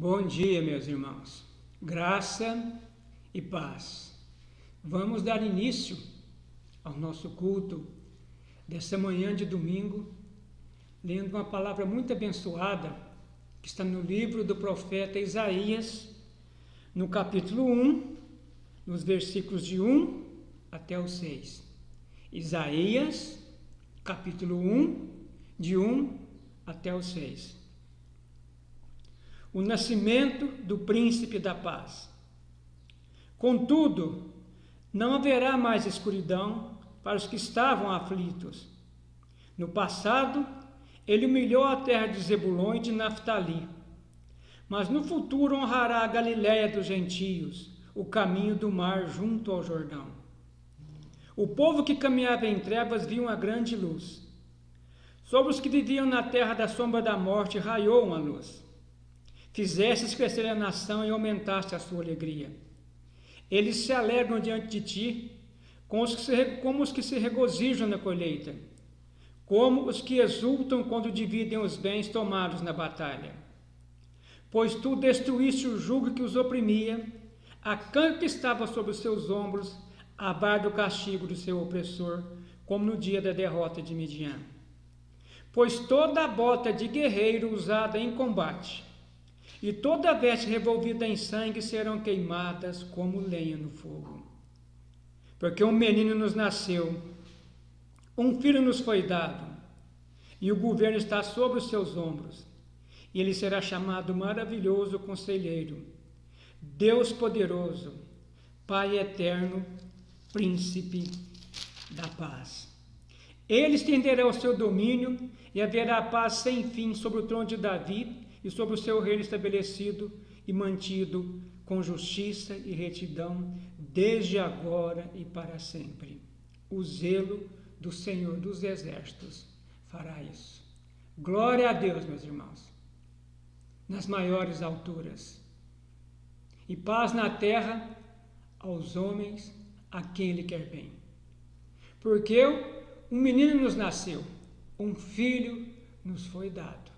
Bom dia, meus irmãos. Graça e paz. Vamos dar início ao nosso culto dessa manhã de domingo, lendo uma palavra muito abençoada que está no livro do profeta Isaías, no capítulo 1, nos versículos de 1 até o 6. Isaías, capítulo 1, de 1 até o 6. O nascimento do príncipe da paz. Contudo, não haverá mais escuridão para os que estavam aflitos. No passado, ele humilhou a terra de Zebulon e de Naftali, mas no futuro honrará a Galiléia dos gentios, o caminho do mar junto ao Jordão. O povo que caminhava em trevas viu uma grande luz. Sobre os que viviam na terra da sombra da morte raiou uma luz. Fizestes crescer a nação e aumentaste a sua alegria. Eles se alegram diante de ti, como os que se regozijam na colheita, como os que exultam quando dividem os bens tomados na batalha. Pois tu destruíste o jugo que os oprimia, a canha que estava sobre os seus ombros, a vara do castigo do seu opressor, como no dia da derrota de Midian. Pois toda a bota de guerreiro usada em combate, e toda a veste revolvida em sangue serão queimadas como lenha no fogo. Porque um menino nos nasceu, um filho nos foi dado, e o governo está sobre os seus ombros, e ele será chamado Maravilhoso Conselheiro, Deus Poderoso, Pai Eterno, Príncipe da Paz. Ele estenderá o seu domínio e haverá paz sem fim sobre o trono de Davi e sobre o seu reino estabelecido e mantido com justiça e retidão desde agora e para sempre. O zelo do Senhor dos Exércitos fará isso. Glória a Deus, meus irmãos, nas maiores alturas, e paz na terra aos homens a quem Ele quer bem. Porque um menino nos nasceu, um filho nos foi dado.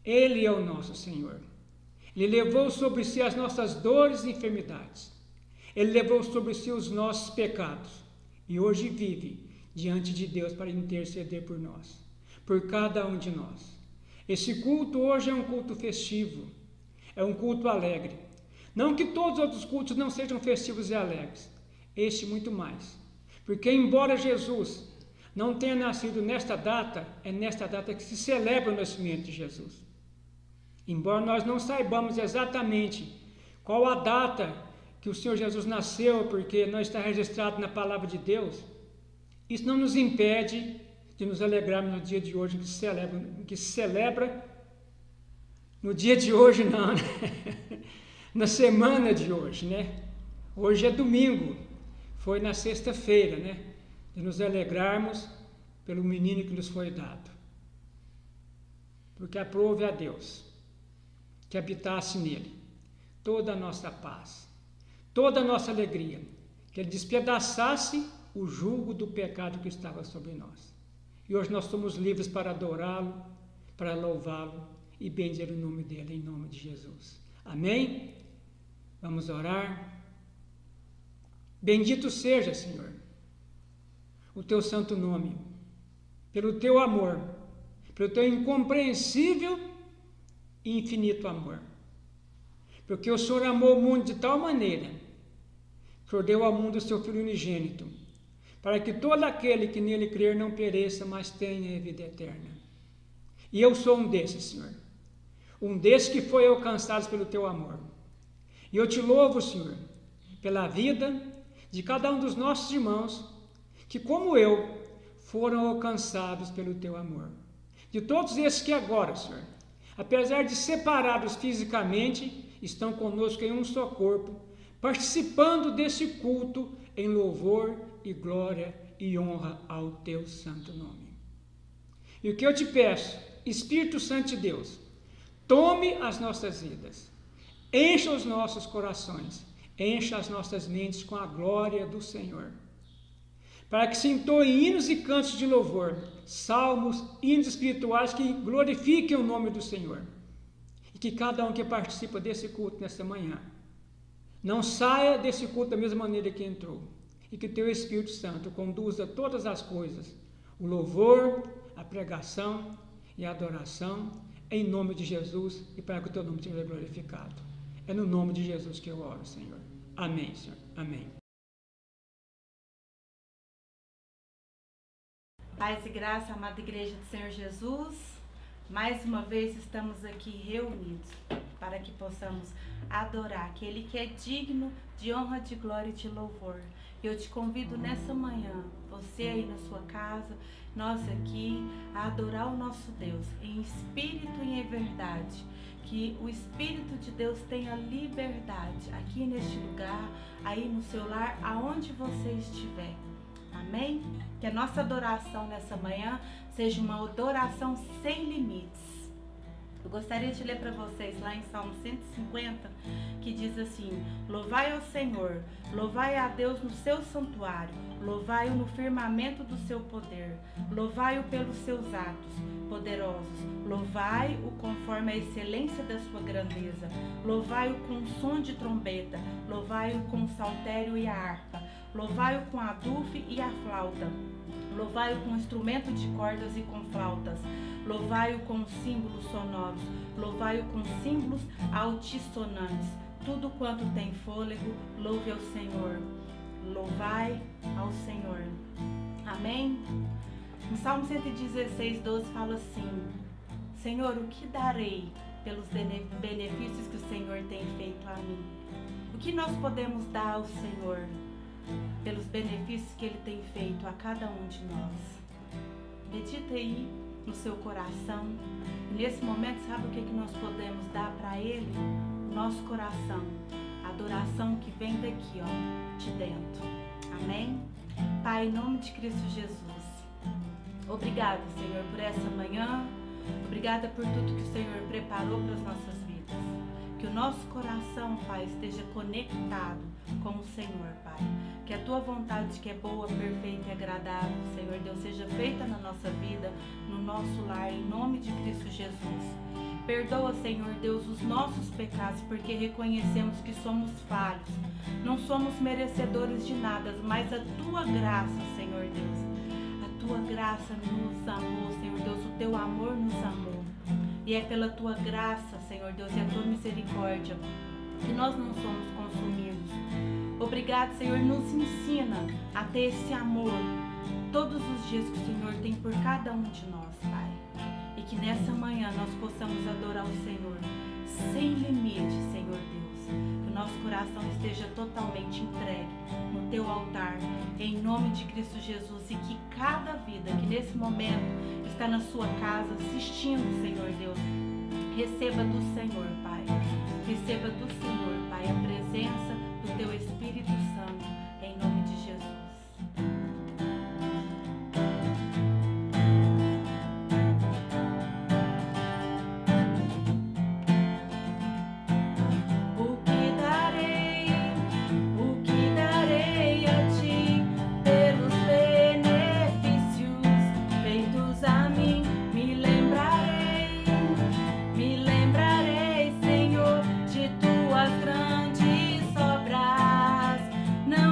Ele é o nosso Senhor. Ele levou sobre si as nossas dores e enfermidades. Ele levou sobre si os nossos pecados. E hoje vive diante de Deus para interceder por nós, por cada um de nós. Esse culto hoje é um culto festivo, é um culto alegre. Não que todos os outros cultos não sejam festivos e alegres, este muito mais. Porque embora Jesus não tenha nascido nesta data, é nesta data que se celebra o nascimento de Jesus. Embora nós não saibamos exatamente qual a data que o Senhor Jesus nasceu, porque não está registrado na palavra de Deus, isso não nos impede de nos alegrarmos no dia de hoje, que se celebra no dia de hoje não, né? Na semana de hoje, né? Hoje é domingo, foi na sexta-feira, né? De nos alegrarmos pelo menino que nos foi dado. Porque aprove a Deus que habitasse nele toda a nossa paz, toda a nossa alegria, que ele despedaçasse o jugo do pecado que estava sobre nós. E hoje nós somos livres para adorá-lo, para louvá-lo e bendizer o nome dele, em nome de Jesus. Amém? Vamos orar. Bendito seja, Senhor, o teu santo nome, pelo teu amor, pelo teu incompreensível e infinito amor. Porque o Senhor amou o mundo de tal maneira que o Senhor deu ao mundo o seu Filho unigênito, para que todo aquele que nele crer não pereça, mas tenha a vida eterna. E eu sou um desses, Senhor, um desses que foi alcançado pelo teu amor. E eu te louvo, Senhor, pela vida de cada um dos nossos irmãos, que como eu, foram alcançados pelo teu amor. De todos esses que agora, Senhor, apesar de separados fisicamente, estão conosco em um só corpo, participando desse culto em louvor e glória e honra ao teu santo nome. E o que eu te peço, Espírito Santo de Deus, tome as nossas vidas, encha os nossos corações, encha as nossas mentes com a glória do Senhor, para que se entoem hinos e cantos de louvor, salmos, hinos espirituais que glorifiquem o nome do Senhor, e que cada um que participa desse culto nessa manhã não saia desse culto da mesma maneira que entrou, e que teu Espírito Santo conduza todas as coisas, o louvor, a pregação e a adoração, em nome de Jesus, e para que o teu nome seja glorificado. É no nome de Jesus que eu oro, Senhor. Amém, Senhor. Amém. Paz e graça, amada Igreja do Senhor Jesus, mais uma vez estamos aqui reunidos para que possamos adorar aquele que é digno de honra, de glória e de louvor. Eu te convido nessa manhã, você aí na sua casa, nós aqui, a adorar o nosso Deus em espírito e em verdade. Que o Espírito de Deus tenha liberdade aqui neste lugar, aí no seu lar, aonde você estiver. Amém? Que a nossa adoração nessa manhã seja uma adoração sem limites. Eu gostaria de ler para vocês lá em Salmo 150, que diz assim: louvai ao Senhor, louvai a Deus no seu santuário, louvai-o no firmamento do seu poder, louvai-o pelos seus atos poderosos, louvai-o conforme a excelência da sua grandeza, louvai-o com som de trombeta, louvai-o com o saltério e a harpa, louvai-o com a dufe e a flauta, louvai-o com instrumento de cordas e com flautas, louvai-o com símbolos sonoros, louvai-o com símbolos altissonantes. Tudo quanto tem fôlego, louve ao Senhor. Louvai ao Senhor. Amém? No Salmo 116, 12 fala assim: Senhor, o que darei pelos benefícios que o Senhor tem feito a mim? O que nós podemos dar ao Senhor pelos benefícios que Ele tem feito a cada um de nós? Medita aí no seu coração. E nesse momento, sabe o que nós podemos dar para Ele? O nosso coração. A adoração que vem daqui, ó, de dentro. Amém? Pai, em nome de Cristo Jesus, obrigada, Senhor, por essa manhã. Obrigada por tudo que o Senhor preparou para as nossas vidas. Que o nosso coração, Pai, esteja conectado com o Senhor, Pai. Que a Tua vontade, que é boa, perfeita e agradável, Senhor Deus, seja feita na nossa vida, no nosso lar, em nome de Cristo Jesus. Perdoa, Senhor Deus, os nossos pecados, porque reconhecemos que somos falhos. Não somos merecedores de nada, mas a Tua graça, Senhor Deus. A Tua graça nos amou, Senhor Deus, o Teu amor nos amou. E é pela Tua graça, Senhor Deus, e a Tua misericórdia que nós não somos consumidos. Obrigado, Senhor, nos ensina a ter esse amor todos os dias que o Senhor tem por cada um de nós, Pai. E que nessa manhã nós possamos adorar o Senhor sem limite, Senhor Deus. Que o nosso coração esteja totalmente entregue no Teu altar, em nome de Cristo Jesus. E que cada vida que nesse momento está na sua casa assistindo, Senhor Deus, receba do Senhor, Pai. Receba do Senhor, Pai, a presença do Teu Espírito Santo, em nome de Jesus. Não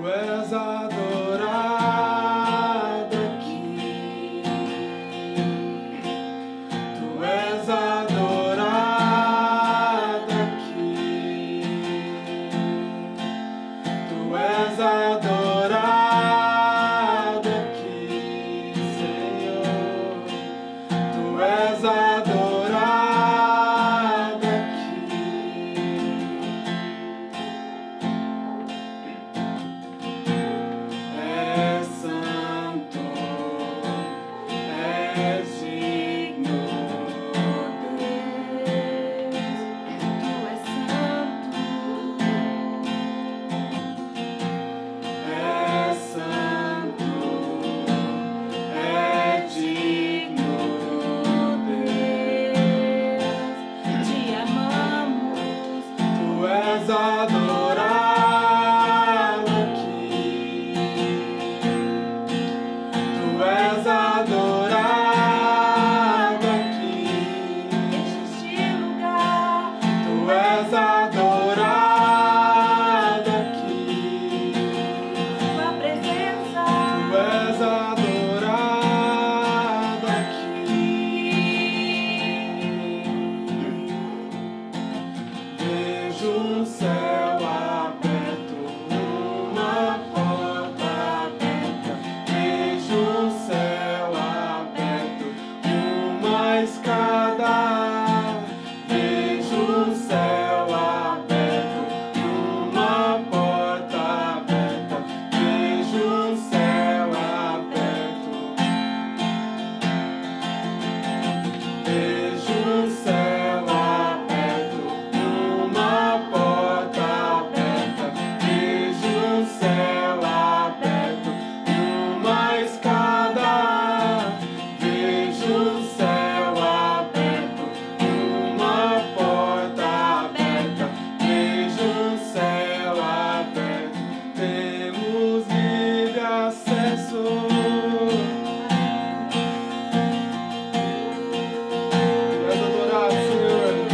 és adorado aqui. Tu és adorado aqui. Tu és adorado aqui, Senhor. Tu és adorado aqui. És santo, és digno, És santo, és digno, Deus. Te amamos. tu és adorado aqui. Tu és adorado aqui. Enche este lugar. Tu és adorado aqui. Tua presença. Tu és adorado aqui. Vejo um céu aberto, uma porta aberta. Vejo um céu aberto, uma escada. Vejo um céu aberto, uma porta aberta. Vejo um céu aberto. Vejo um céu aberto, uma porta aberta. Vejo um céu aberto, uma escada. Vejo um céu aberto, uma porta aberta. Vejo um céu aberto. Temos livre acesso. Tu és adorado, Senhor.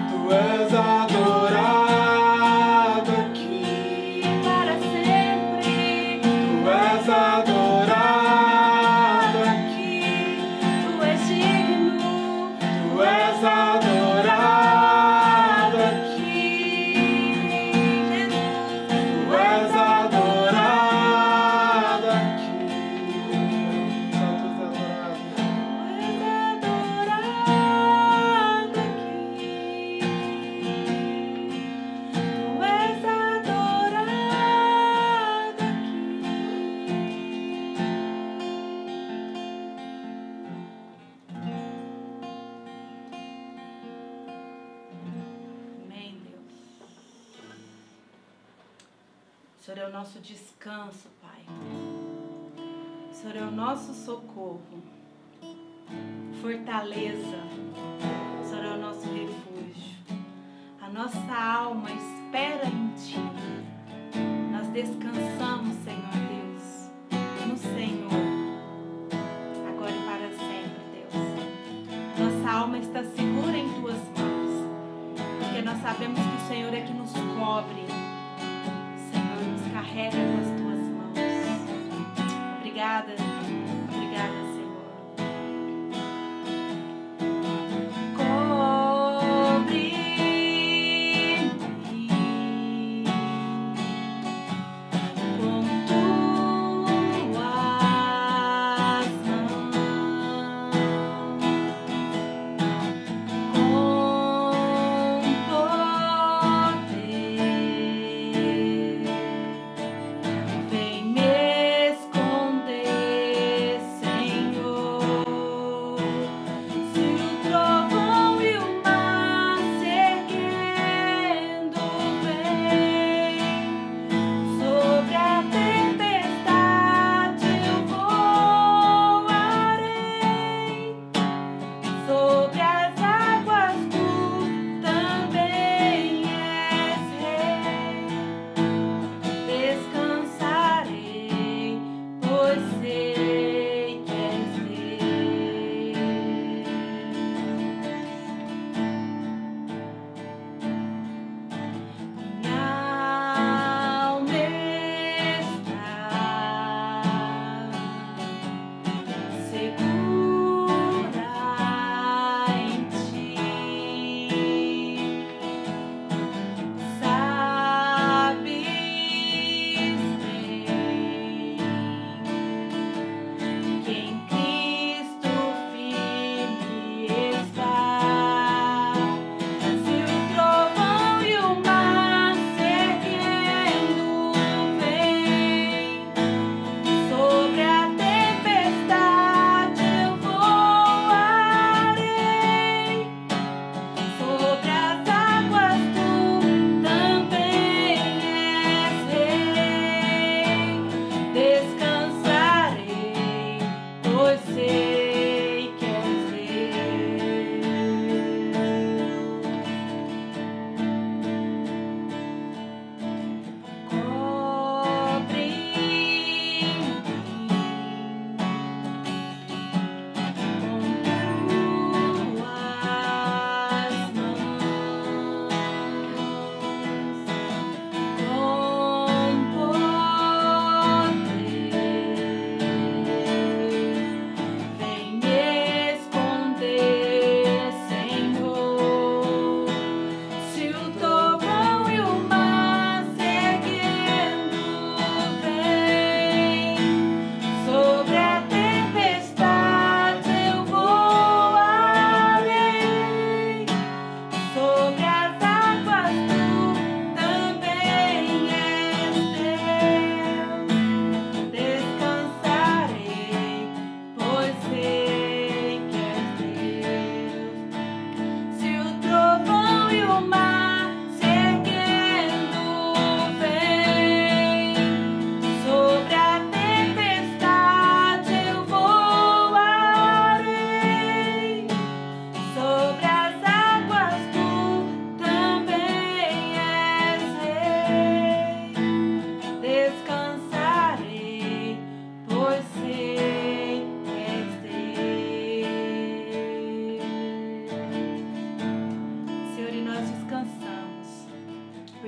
Tu és adorado aqui. Para sempre. Tu és adorado aqui. Tu és digno. Tu és adorado aqui. Tu és adorado aqui. Santo és adorado. Tu és adorado aqui. Amém, Deus. O Senhor é o nosso descanso, Pai. O Senhor é o nosso socorro, fortaleza. O Senhor é o nosso refúgio. A nossa alma espera em Ti. Nós descansamos, Senhor Deus, no Senhor, agora e para sempre, Deus. Nossa alma está segura em Tuas mãos, porque nós sabemos que o Senhor é que nos cobre. Senhor, nos carrega nas Tuas mãos. Obrigada, obrigada, Senhor. Vem me esconder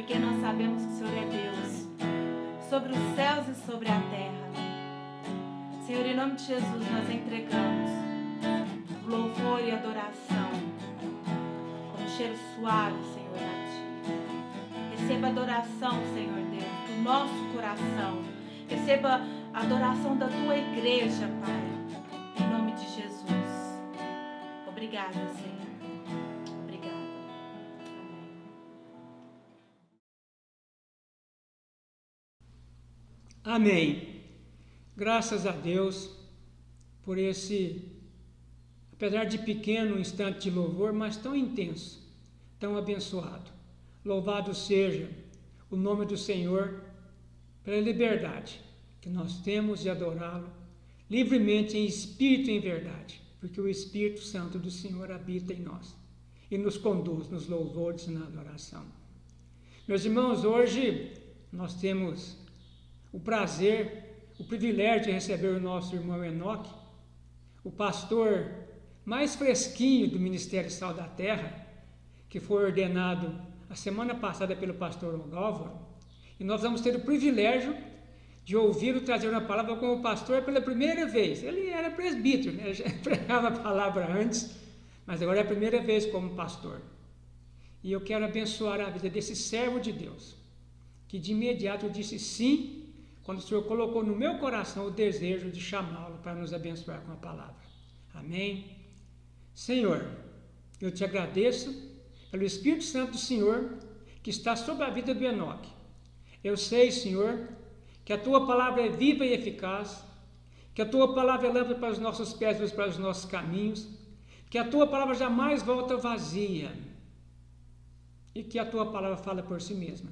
porque nós sabemos que o Senhor é Deus, sobre os céus e sobre a terra. Senhor, em nome de Jesus, nós entregamos louvor e adoração, com um cheiro suave, Senhor, a Ti. Receba a adoração, Senhor Deus, do nosso coração. Receba a adoração da Tua igreja, Pai, em nome de Jesus. Obrigada, Senhor. Obrigada. Amém. Amém. Graças a Deus por esse, apesar de pequeno instante de louvor, mas tão intenso, tão abençoado. Louvado seja o nome do Senhor pela liberdade que nós temos de adorá-lo livremente em espírito e em verdade, porque o Espírito Santo do Senhor habita em nós e nos conduz nos louvores e na adoração. Meus irmãos, hoje nós temos o prazer, o privilégio de receber o nosso irmão Enoque, o pastor mais fresquinho do Ministério Sal da Terra, que foi ordenado a semana passada pelo pastor Álvaro, e nós vamos ter o privilégio de ouvi-lo trazer uma palavra como pastor pela primeira vez. Ele era presbítero, né? Ele já pregava a palavra antes, mas agora é a primeira vez como pastor. E eu quero abençoar a vida desse servo de Deus, que de imediato disse sim, quando o Senhor colocou no meu coração o desejo de chamá-lo para nos abençoar com a palavra. Amém? Senhor, eu te agradeço pelo Espírito Santo do Senhor que está sobre a vida do Enoque. Eu sei, Senhor, que a Tua palavra é viva e eficaz, que a Tua palavra é lâmpada para os nossos pés e para os nossos caminhos, que a Tua palavra jamais volta vazia e que a Tua palavra fala por si mesma.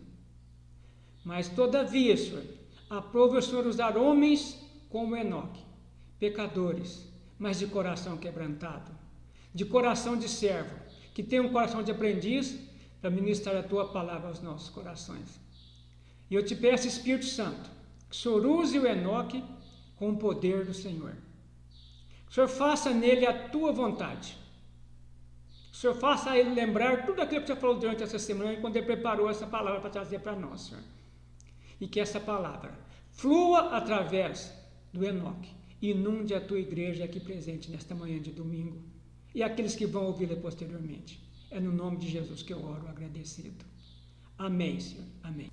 Mas, todavia, Senhor, aprove o Senhor usar homens como Enoque, pecadores, mas de coração quebrantado, de coração de servo, que tem um coração de aprendiz, para ministrar a Tua palavra aos nossos corações. E eu te peço, Espírito Santo, que o Senhor use o Enoque com o poder do Senhor. Que o Senhor faça nele a Tua vontade. Que o Senhor faça ele lembrar tudo aquilo que você falou durante essa semana, quando ele preparou essa palavra para trazer para nós, Senhor. E que essa palavra flua através do Enoque e inunde a Tua igreja aqui presente nesta manhã de domingo e aqueles que vão ouvi-la posteriormente. É no nome de Jesus que eu oro agradecido. Amém, Senhor. Amém.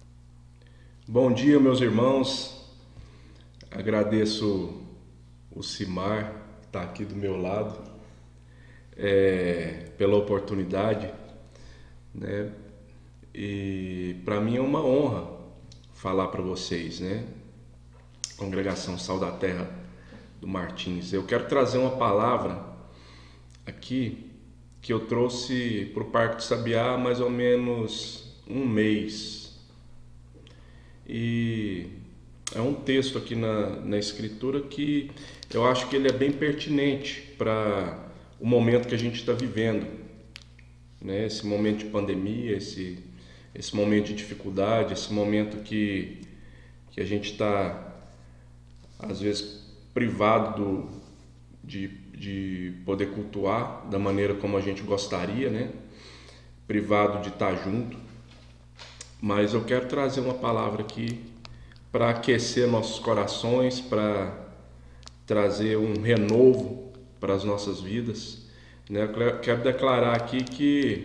Bom dia, meus irmãos. Agradeço o Simar, que está aqui do meu lado, pela oportunidade, né? E para mim é uma honra falar para vocês, né? Congregação Sal da Terra do Martins. Eu quero trazer uma palavra aqui que eu trouxe para o Parque do Sabiá há mais ou menos um mês. E é um texto aqui na Escritura que eu acho que ele é bem pertinente para o momento que a gente está vivendo, né? Esse momento de pandemia, esse momento de dificuldade, esse momento que a gente está, às vezes, privado de poder cultuar da maneira como a gente gostaria, né? Privado de estar junto. Mas eu quero trazer uma palavra aqui para aquecer nossos corações, para trazer um renovo para as nossas vidas, né? Eu quero declarar aqui que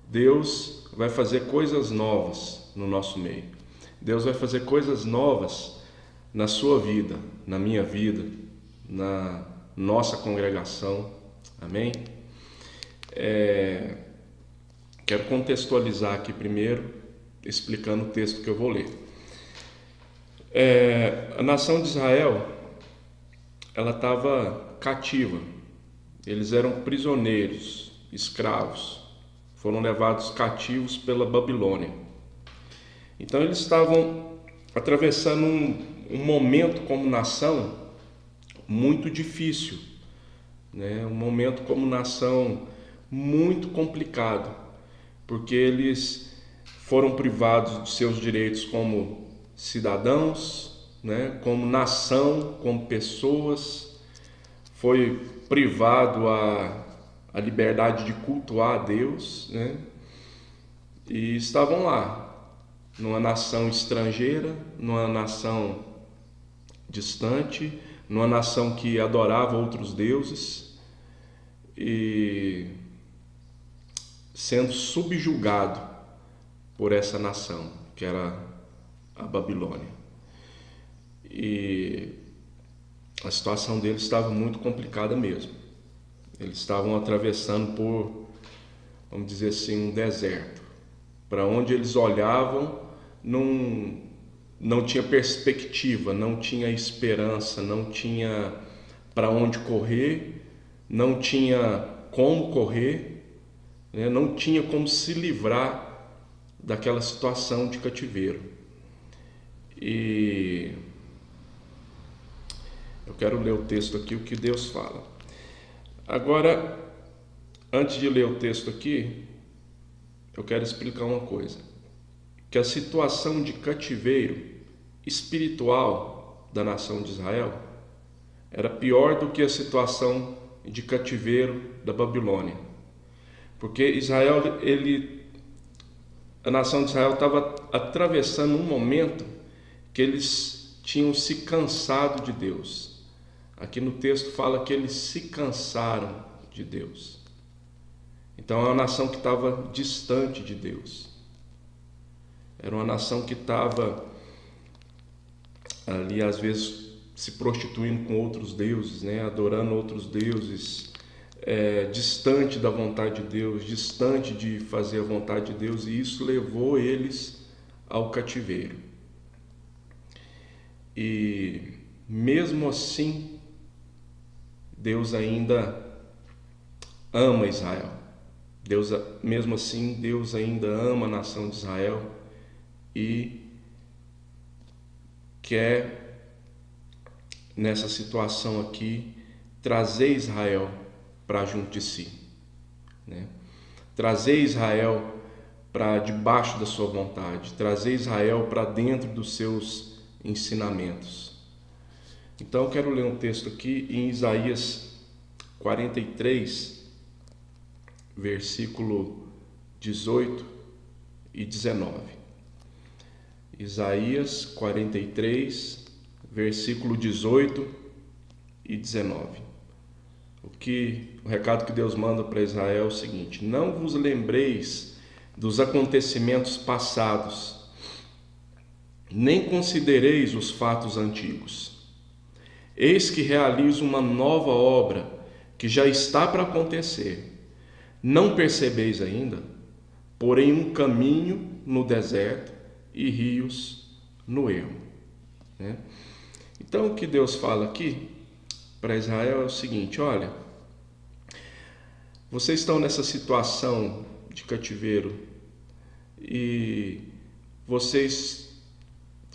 Deus vai fazer coisas novas no nosso meio. Deus vai fazer coisas novas na sua vida, na minha vida, na nossa congregação. Amém? Quero contextualizar aqui primeiro, explicando o texto que eu vou ler. A nação de Israel, ela estava cativa. Eles eram prisioneiros, escravos. Foram levados cativos pela Babilônia. Então eles estavam atravessando um momento como nação muito difícil, né? Um momento como nação muito complicado, porque eles foram privados de seus direitos como cidadãos, né? Como nação, como pessoas, foi privado a liberdade de cultuar a Deus, né? E estavam lá, numa nação estrangeira, numa nação distante, numa nação que adorava outros deuses e sendo subjugado por essa nação, que era a Babilônia. E a situação deles estava muito complicada mesmo. Eles estavam atravessando por, vamos dizer assim, um deserto. Para onde eles olhavam, não tinha perspectiva, não tinha esperança, não tinha para onde correr, não tinha como correr, né? Não tinha como se livrar daquela situação de cativeiro. E eu quero ler o texto aqui, o que Deus fala. Agora, antes de ler o texto aqui, eu quero explicar uma coisa. Que a situação de cativeiro espiritual da nação de Israel era pior do que a situação de cativeiro da Babilônia. Porque Israel, a nação de Israel estava atravessando um momento que eles tinham se cansado de Deus. Aqui no texto fala que eles se cansaram de Deus. Então é uma nação que estava distante de Deus. Era uma nação que estava ali, às vezes, se prostituindo com outros deuses, né? Adorando outros deuses, distante da vontade de Deus, distante de fazer a vontade de Deus, e isso levou eles ao cativeiro. E mesmo assim, Deus ainda ama Israel. Mesmo assim, Deus ainda ama a nação de Israel e quer, nessa situação aqui, trazer Israel para junto de si, né? Trazer Israel para debaixo da sua vontade, trazer Israel para dentro dos seus ensinamentos. Então eu quero ler um texto aqui em Isaías 43, versículo 18 e 19. Isaías 43, versículo 18 e 19. O recado que Deus manda para Israel é o seguinte: não vos lembreis dos acontecimentos passados, nem considereis os fatos antigos. Eis que realizo uma nova obra que já está para acontecer. Não percebeis ainda? Porém um caminho no deserto e rios no ermo, né? Então o que Deus fala aqui para Israel é o seguinte: olha, vocês estão nessa situação de cativeiro e vocês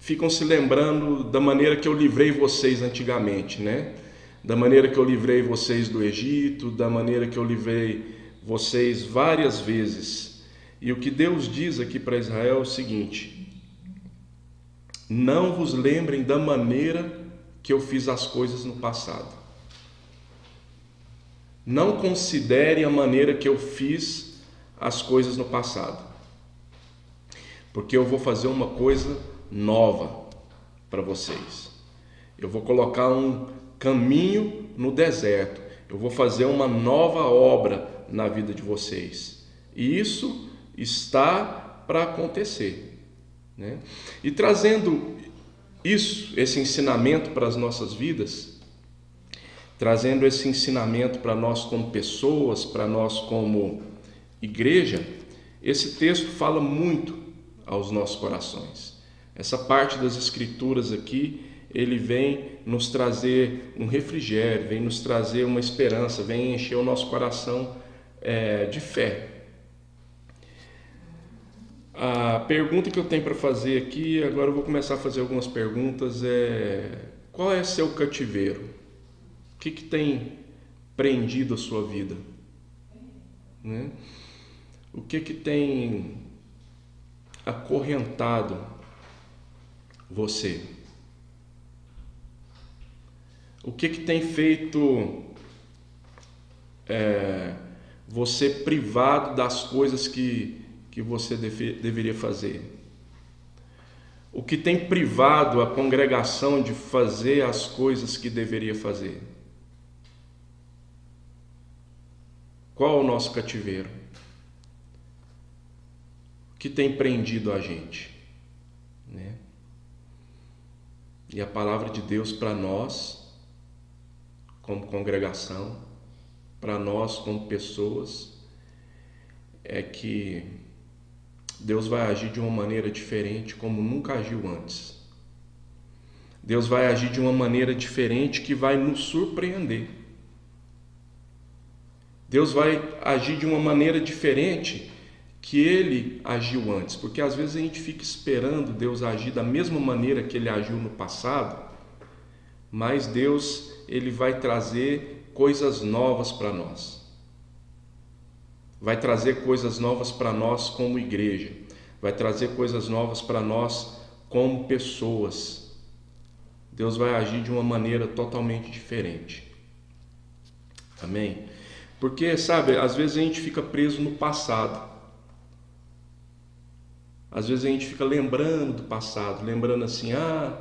ficam se lembrando da maneira que eu livrei vocês antigamente, né? Da maneira que eu livrei vocês do Egito, da maneira que eu livrei vocês várias vezes. E o que Deus diz aqui para Israel é o seguinte: não vos lembrem da maneira que eu fiz as coisas no passado. Não considerem a maneira que eu fiz as coisas no passado. Porque eu vou fazer uma coisa nova para vocês. Eu vou colocar um caminho no deserto. Eu vou fazer uma nova obra na vida de vocês. E isso está para acontecer, né? E trazendo esse ensinamento para as nossas vidas, trazendo esse ensinamento para nós como pessoas, para nós como igreja, esse texto fala muito aos nossos corações. Essa parte das Escrituras aqui, ele vem nos trazer um refrigério, vem nos trazer uma esperança, vem encher o nosso coração de fé. A pergunta que eu tenho para fazer aqui, agora eu vou começar a fazer algumas perguntas, qual é seu cativeiro? O que tem prendido a sua vida, né? O que tem acorrentado você? O que tem feito você privado das coisas que você deveria fazer? O que tem privado a congregação de fazer as coisas que deveria fazer? Qual é o nosso cativeiro? O que tem prendido a gente? Né? E a palavra de Deus para nós, como congregação, para nós como pessoas, é que Deus vai agir de uma maneira diferente, como nunca agiu antes. Deus vai agir de uma maneira diferente que vai nos surpreender. Deus vai agir de uma maneira diferente que Ele agiu antes, porque às vezes a gente fica esperando Deus agir da mesma maneira que Ele agiu no passado, mas Deus, Ele vai trazer coisas novas para nós. Vai trazer coisas novas para nós como igreja, vai trazer coisas novas para nós como pessoas. Deus vai agir de uma maneira totalmente diferente. Amém? Porque, sabe, às vezes a gente fica preso no passado. Às vezes a gente fica lembrando do passado, lembrando assim, a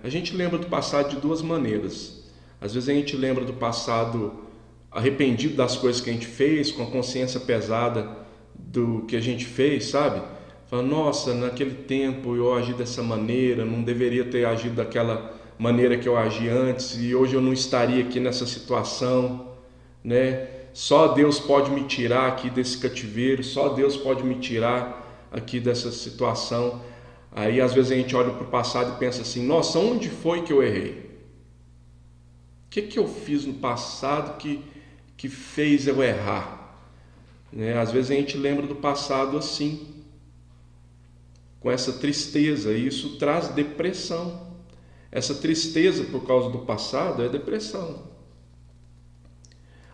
gente lembra do passado de duas maneiras. Às vezes a gente lembra do passado arrependido das coisas que a gente fez, com a consciência pesada do que a gente fez, sabe? Fala, nossa, naquele tempo eu agi dessa maneira, não deveria ter agido daquela maneira que eu agi antes, e hoje eu não estaria aqui nessa situação, né? Só Deus pode me tirar aqui desse cativeiro, só Deus pode me tirar aqui dessa situação. Aí às vezes a gente olha para o passado e pensa assim, nossa, onde foi que eu errei? O que eu fiz no passado que fez eu errar? Né? Às vezes a gente lembra do passado assim, com essa tristeza, e isso traz depressão. Essa tristeza por causa do passado é depressão.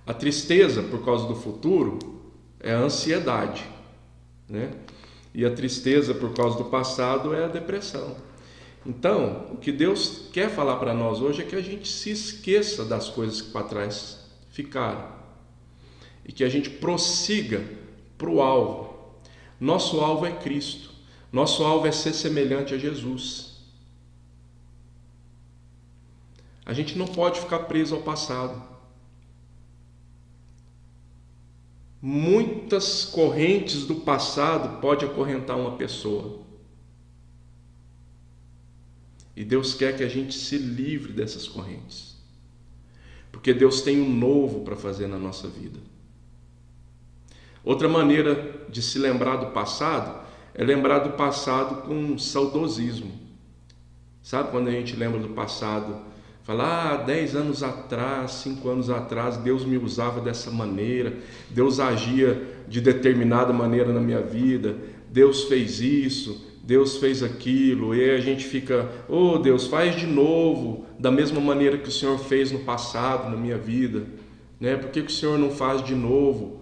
A tristeza por causa do futuro é a ansiedade, né? E a tristeza por causa do passado é a depressão. Então, o que Deus quer falar para nós hoje é que a gente se esqueça das coisas que para trás ficaram e que a gente prossiga para o alvo. Nosso alvo é Cristo. Nosso alvo é ser semelhante a Jesus. A gente não pode ficar preso ao passado. Muitas correntes do passado podem acorrentar uma pessoa. E Deus quer que a gente se livre dessas correntes. Porque Deus tem um novo para fazer na nossa vida. Outra maneira de se lembrar do passado é lembrar do passado com saudosismo. Sabe quando a gente lembra do passado, fala, 10 anos atrás, 5 anos atrás, Deus me usava dessa maneira, Deus agia de determinada maneira na minha vida, Deus fez isso, Deus fez aquilo, e aí a gente fica, Deus, faz de novo, da mesma maneira que o Senhor fez no passado, na minha vida, né? Por que o Senhor não faz de novo?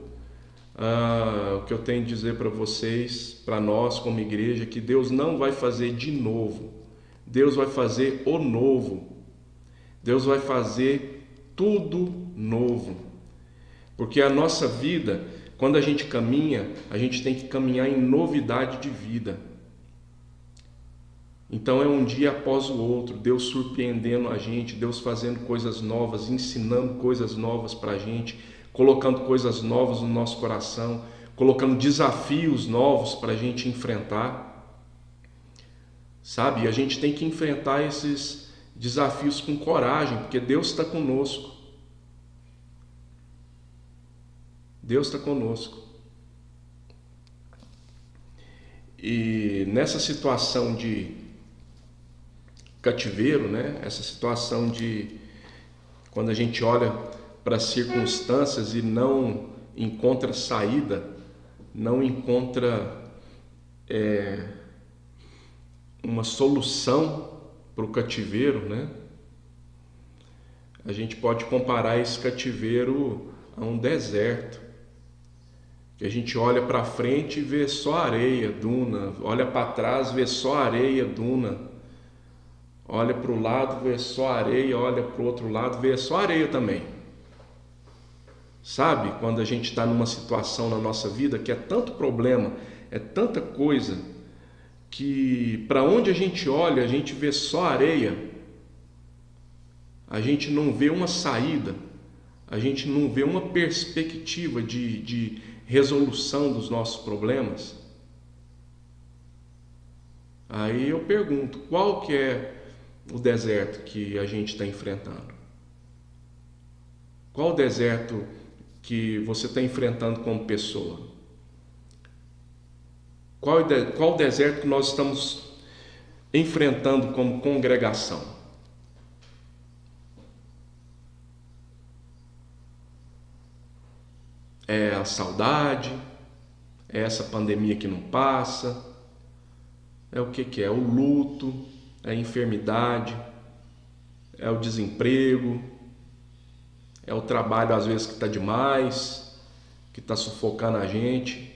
O que eu tenho a dizer para vocês, para nós como igreja, é que Deus não vai fazer de novo, Deus vai fazer o novo. Deus vai fazer tudo novo, porque a nossa vida, quando a gente caminha, a gente tem que caminhar em novidade de vida. Então é um dia após o outro, Deus surpreendendo a gente, Deus fazendo coisas novas, ensinando coisas novas para a gente, colocando coisas novas no nosso coração, colocando desafios novos para a gente enfrentar, sabe? E a gente tem que enfrentar esses desafios com coragem, porque Deus está conosco. Deus está conosco. E nessa situação de cativeiro, né? Essa situação de quando a gente olha para as circunstâncias e não encontra saída, não encontra uma solução para o cativeiro, né? A gente pode comparar esse cativeiro a um deserto, que a gente olha para frente e vê só areia, duna, olha para trás, vê só areia, duna, olha para o lado, vê só areia, olha para o outro lado, vê só areia também. Sabe, quando a gente está numa situação na nossa vida que é tanto problema, é tanta coisa, que para onde a gente olha, a gente vê só areia, a gente não vê uma saída, a gente não vê uma perspectiva de resolução dos nossos problemas. Aí eu pergunto, qual que é o deserto que a gente está enfrentando? Qual o deserto que você está enfrentando como pessoa? Qual o deserto que nós estamos enfrentando como congregação? É a saudade? É essa pandemia que não passa? É o que é? O luto? É a enfermidade? É o desemprego? É o trabalho às vezes que está demais, que está sufocando a gente?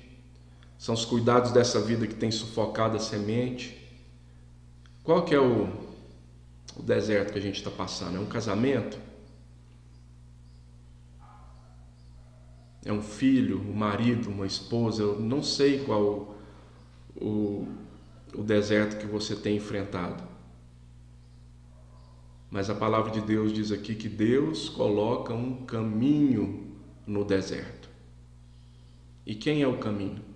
São os cuidados dessa vida que tem sufocado a semente? Qual que é o deserto que a gente está passando? É um casamento? É um filho, um marido, uma esposa? Eu não sei qual o deserto que você tem enfrentado. Mas a palavra de Deus diz aqui que Deus coloca um caminho no deserto. E quem é o caminho?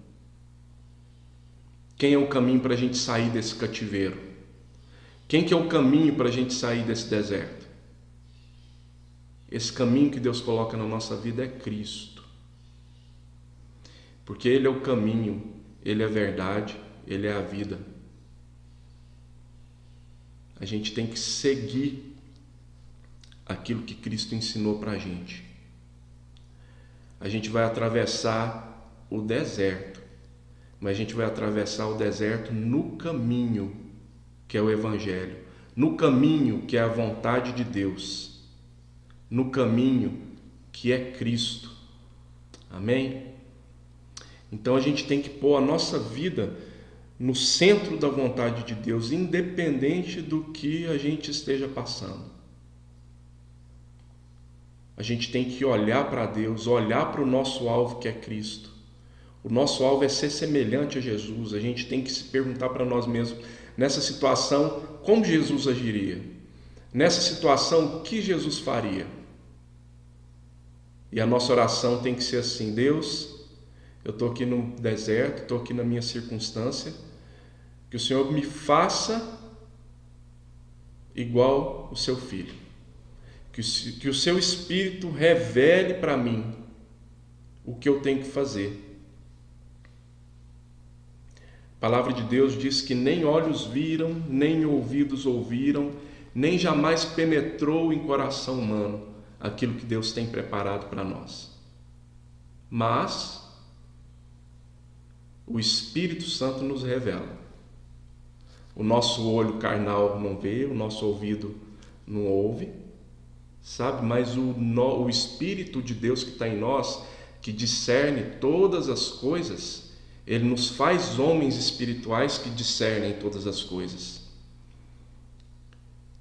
Quem é o caminho para a gente sair desse cativeiro? Quem que é o caminho para a gente sair desse deserto? Esse caminho que Deus coloca na nossa vida é Cristo. Porque Ele é o caminho, Ele é a verdade, Ele é a vida. A gente tem que seguir aquilo que Cristo ensinou para a gente. A gente vai atravessar o deserto, mas a gente vai atravessar o deserto no caminho, que é o Evangelho, no caminho que é a vontade de Deus, no caminho que é Cristo. Amém? Então a gente tem que pôr a nossa vida no centro da vontade de Deus, independente do que a gente esteja passando. A gente tem que olhar para Deus, olhar para o nosso alvo que é Cristo. O nosso alvo é ser semelhante a Jesus. A gente tem que se perguntar para nós mesmos, nessa situação, como Jesus agiria? Nessa situação, o que Jesus faria? E a nossa oração tem que ser assim: Deus, eu estou aqui no deserto, estou aqui na minha circunstância, que o Senhor me faça igual o seu Filho. Que o seu Espírito revele para mim o que eu tenho que fazer. A palavra de Deus diz que nem olhos viram, nem ouvidos ouviram, nem jamais penetrou em coração humano aquilo que Deus tem preparado para nós. Mas o Espírito Santo nos revela. O nosso olho carnal não vê, o nosso ouvido não ouve, sabe? Mas o Espírito de Deus que está em nós, que discerne todas as coisas, Ele nos faz homens espirituais que discernem todas as coisas.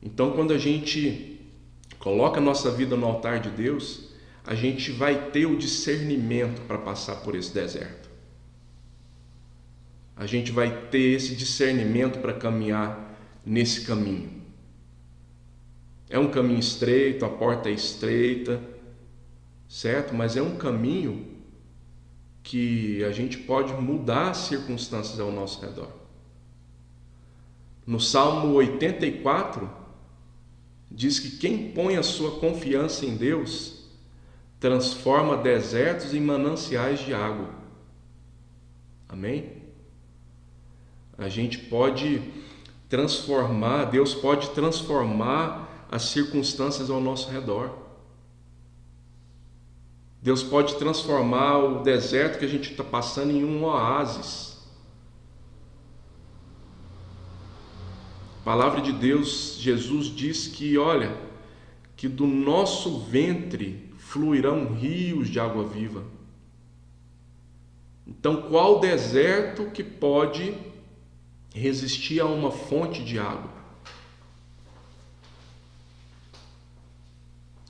Então, quando a gente coloca a nossa vida no altar de Deus, a gente vai ter o discernimento para passar por esse deserto. A gente vai ter esse discernimento para caminhar nesse caminho. É um caminho estreito, a porta é estreita, certo? Mas é um caminho que a gente pode mudar as circunstâncias ao nosso redor. No Salmo 84, diz que quem põe a sua confiança em Deus transforma desertos em mananciais de água. Amém? A gente pode transformar, Deus pode transformar as circunstâncias ao nosso redor. Deus pode transformar o deserto que a gente está passando em um oásis. A palavra de Deus, Jesus diz que, olha, que do nosso ventre fluirão rios de água viva. Então, qual deserto que pode resistir a uma fonte de água?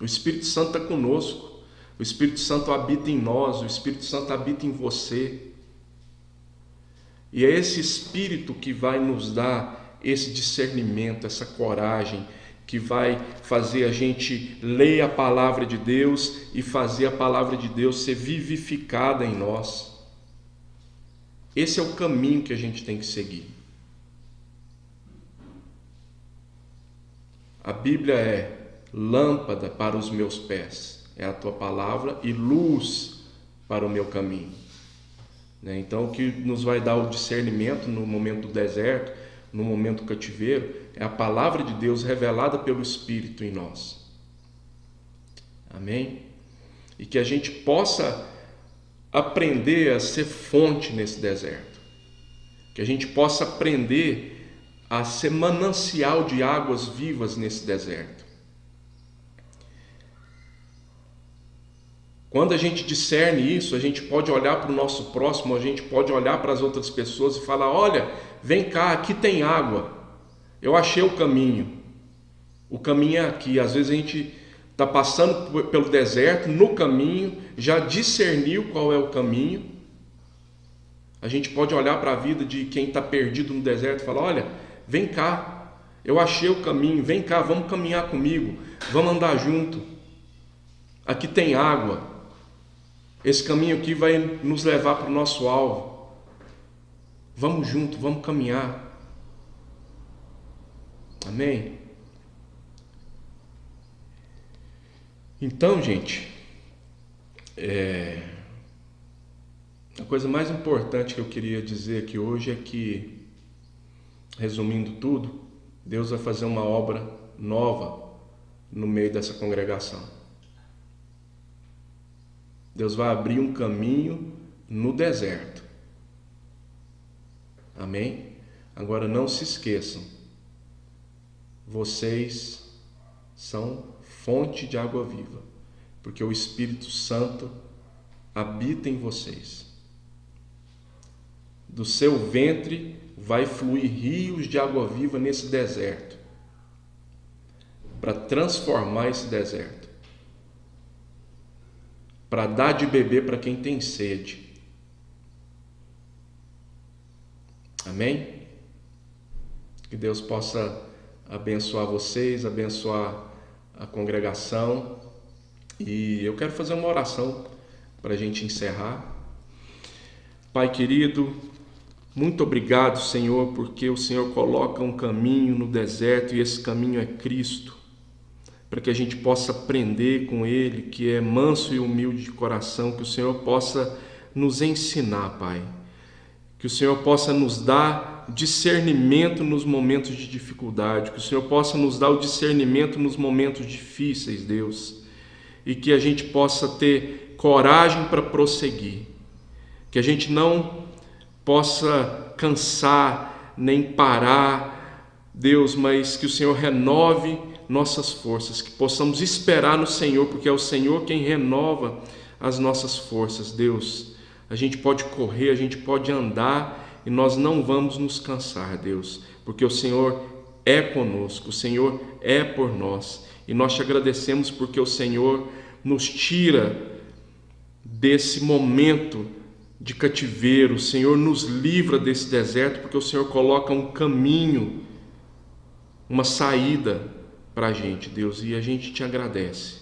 O Espírito Santo está conosco. O Espírito Santo habita em nós, o Espírito Santo habita em você. E é esse Espírito que vai nos dar esse discernimento, essa coragem, que vai fazer a gente ler a palavra de Deus e fazer a palavra de Deus ser vivificada em nós. Esse é o caminho que a gente tem que seguir. A Bíblia é lâmpada para os meus pés, é a tua palavra, e luz para o meu caminho. Então, o que nos vai dar o discernimento no momento do deserto, no momento do cativeiro, é a palavra de Deus revelada pelo Espírito em nós. Amém? E que a gente possa aprender a ser fonte nesse deserto. Que a gente possa aprender a ser manancial de águas vivas nesse deserto. Quando a gente discerne isso, a gente pode olhar para o nosso próximo, a gente pode olhar para as outras pessoas e falar: olha, vem cá, aqui tem água, eu achei o caminho é aqui. Às vezes a gente está passando pelo deserto, no caminho, já discerniu qual é o caminho. A gente pode olhar para a vida de quem está perdido no deserto e falar: olha, vem cá, eu achei o caminho, vem cá, vamos caminhar comigo, vamos andar junto, aqui tem água. Esse caminho aqui vai nos levar para o nosso alvo. Vamos junto, vamos caminhar. Amém? Então, gente, a coisa mais importante que eu queria dizer aqui hoje é que, resumindo tudo, Deus vai fazer uma obra nova no meio dessa congregação. Deus vai abrir um caminho no deserto. Amém? Agora não se esqueçam, vocês são fonte de água viva, porque o Espírito Santo habita em vocês. Do seu ventre vai fluir rios de água viva nesse deserto, para transformar esse deserto, para dar de beber para quem tem sede. Amém? Que Deus possa abençoar vocês, abençoar a congregação. E eu quero fazer uma oração para a gente encerrar. Pai querido, muito obrigado, Senhor, porque o Senhor coloca um caminho no deserto e esse caminho é Cristo, para que a gente possa aprender com Ele, que é manso e humilde de coração, que o Senhor possa nos ensinar, Pai, que o Senhor possa nos dar discernimento nos momentos de dificuldade, que o Senhor possa nos dar o discernimento nos momentos difíceis, Deus, e que a gente possa ter coragem para prosseguir, que a gente não possa cansar nem parar, Deus, mas que o Senhor renove nossas forças, que possamos esperar no Senhor, porque é o Senhor quem renova as nossas forças. Deus, a gente pode correr, a gente pode andar e nós não vamos nos cansar, Deus, porque o Senhor é conosco, o Senhor é por nós, e nós te agradecemos porque o Senhor nos tira desse momento de cativeiro, o Senhor nos livra desse deserto, porque o Senhor coloca um caminho, uma saída para a gente, Deus, e a gente te agradece,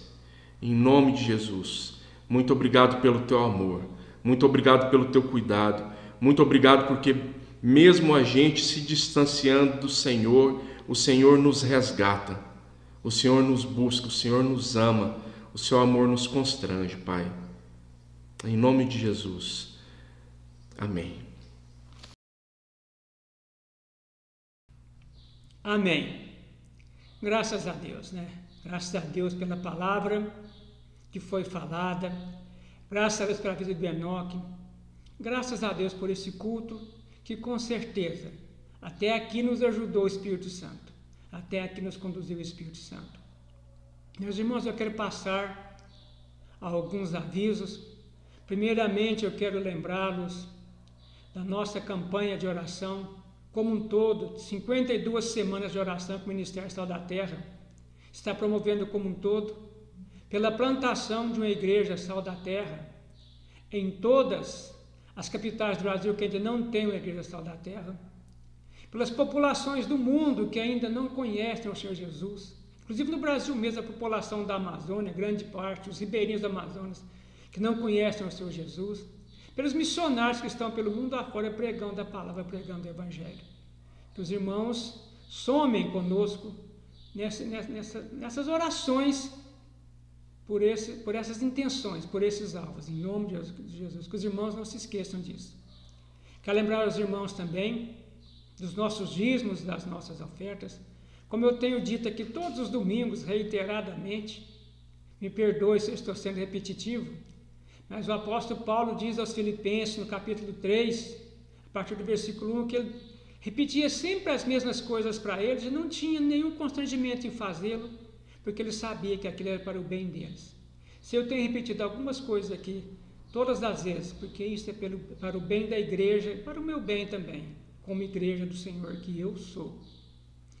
em nome de Jesus. Muito obrigado pelo teu amor, muito obrigado pelo teu cuidado, muito obrigado porque mesmo a gente se distanciando do Senhor, o Senhor nos resgata, o Senhor nos busca, o Senhor nos ama, o seu amor nos constrange, Pai, em nome de Jesus, amém. Amém. Graças a Deus, né? Graças a Deus pela palavra que foi falada, graças a Deus pela vida do Enoque, graças a Deus por esse culto que com certeza até aqui nos ajudou o Espírito Santo, até aqui nos conduziu o Espírito Santo. Meus irmãos, eu quero passar alguns avisos. Primeiramente, eu quero lembrá-los da nossa campanha de oração como um todo, 52 semanas de oração que o Ministério Sal da Terra está promovendo como um todo, pela plantação de uma igreja Sal da Terra em todas as capitais do Brasil que ainda não têm uma igreja sal da terra, pelas populações do mundo que ainda não conhecem o Senhor Jesus, inclusive no Brasil mesmo, a população da Amazônia, grande parte, os ribeirinhos do Amazonas, que não conhecem o Senhor Jesus, pelos missionários que estão pelo mundo afora pregando a palavra, pregando o Evangelho. Que os irmãos somem conosco nessas orações por essas intenções, por esses alvos, em nome de Jesus, que os irmãos não se esqueçam disso. Quero lembrar aos irmãos também dos nossos dízimos, das nossas ofertas, como eu tenho dito aqui todos os domingos, reiteradamente, me perdoe se eu estou sendo repetitivo, mas o apóstolo Paulo diz aos Filipenses, no capítulo 3, a partir do versículo 1, que ele repetia sempre as mesmas coisas para eles e não tinha nenhum constrangimento em fazê-lo, porque ele sabia que aquilo era para o bem deles. Se eu tenho repetido algumas coisas aqui, todas as vezes, porque isso é para o bem da igreja e para o meu bem também, como igreja do Senhor que eu sou.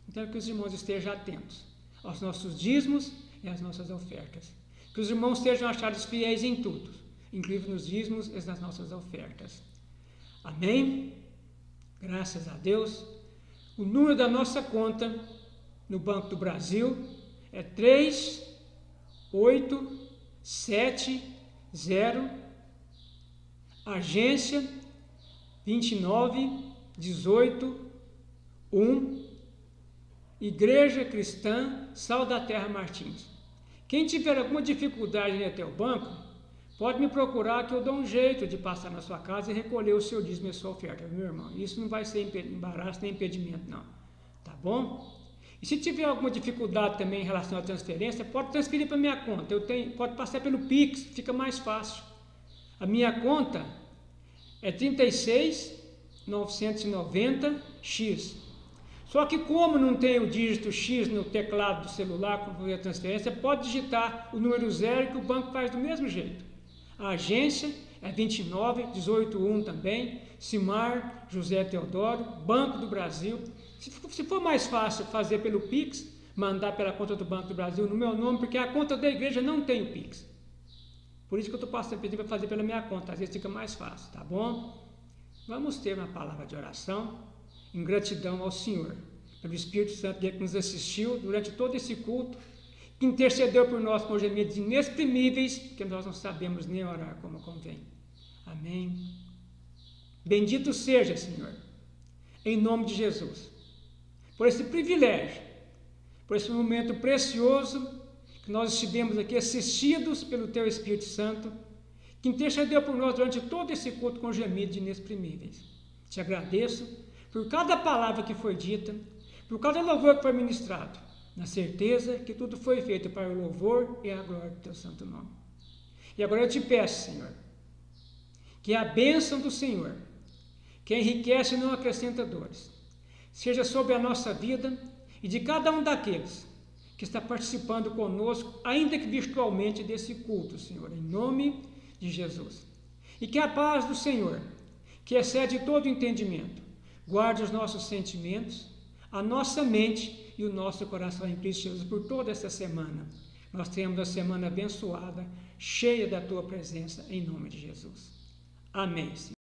Então, que os irmãos estejam atentos aos nossos dízimos e às nossas ofertas. Que os irmãos sejam achados fiéis em tudo, inclusive nos dízimos e nas nossas ofertas. Amém? Graças a Deus. O número da nossa conta no Banco do Brasil é 3870, agência 29181, Igreja Cristã Sal da Terra Martins. Quem tiver alguma dificuldade em ir até o banco, pode me procurar que eu dou um jeito de passar na sua casa e recolher o seu dízimo e a sua oferta, meu irmão. Isso não vai ser embaraço nem impedimento, não. Tá bom? E se tiver alguma dificuldade também em relação à transferência, pode transferir para a minha conta. Pode passar pelo Pix, fica mais fácil. A minha conta é 36.990x. Só que como não tem o dígito X no teclado do celular para fazer a transferência, pode digitar o número 0 que o banco faz do mesmo jeito. A agência é 29181 também, Cimar José Teodoro, Banco do Brasil. Se for mais fácil fazer pelo Pix, mandar pela conta do Banco do Brasil no meu nome, porque a conta da igreja não tem o Pix. Por isso que eu estou passando a pedir para fazer pela minha conta, às vezes fica mais fácil, tá bom? Vamos ter uma palavra de oração em gratidão ao Senhor, pelo Espírito Santo que nos assistiu durante todo esse culto, que intercedeu por nós com gemidos inexprimíveis, que nós não sabemos nem orar como convém. Amém. Bendito seja, Senhor, em nome de Jesus, por esse privilégio, por esse momento precioso que nós estivemos aqui assistidos pelo Teu Espírito Santo, que intercedeu por nós durante todo esse culto com gemidos inexprimíveis. Te agradeço por cada palavra que foi dita, por cada louvor que foi ministrado, na certeza que tudo foi feito para o louvor e a glória do Teu santo nome. E agora eu te peço, Senhor, que a bênção do Senhor, que enriquece e não acrescenta dores, seja sobre a nossa vida e de cada um daqueles que está participando conosco, ainda que virtualmente, desse culto, Senhor, em nome de Jesus. E que a paz do Senhor, que excede todo entendimento, guarde os nossos sentimentos, a nossa mente e o nosso coração em Cristo Jesus por toda essa semana. Nós tenhamos a semana abençoada, cheia da Tua presença, em nome de Jesus. Amém, Senhor.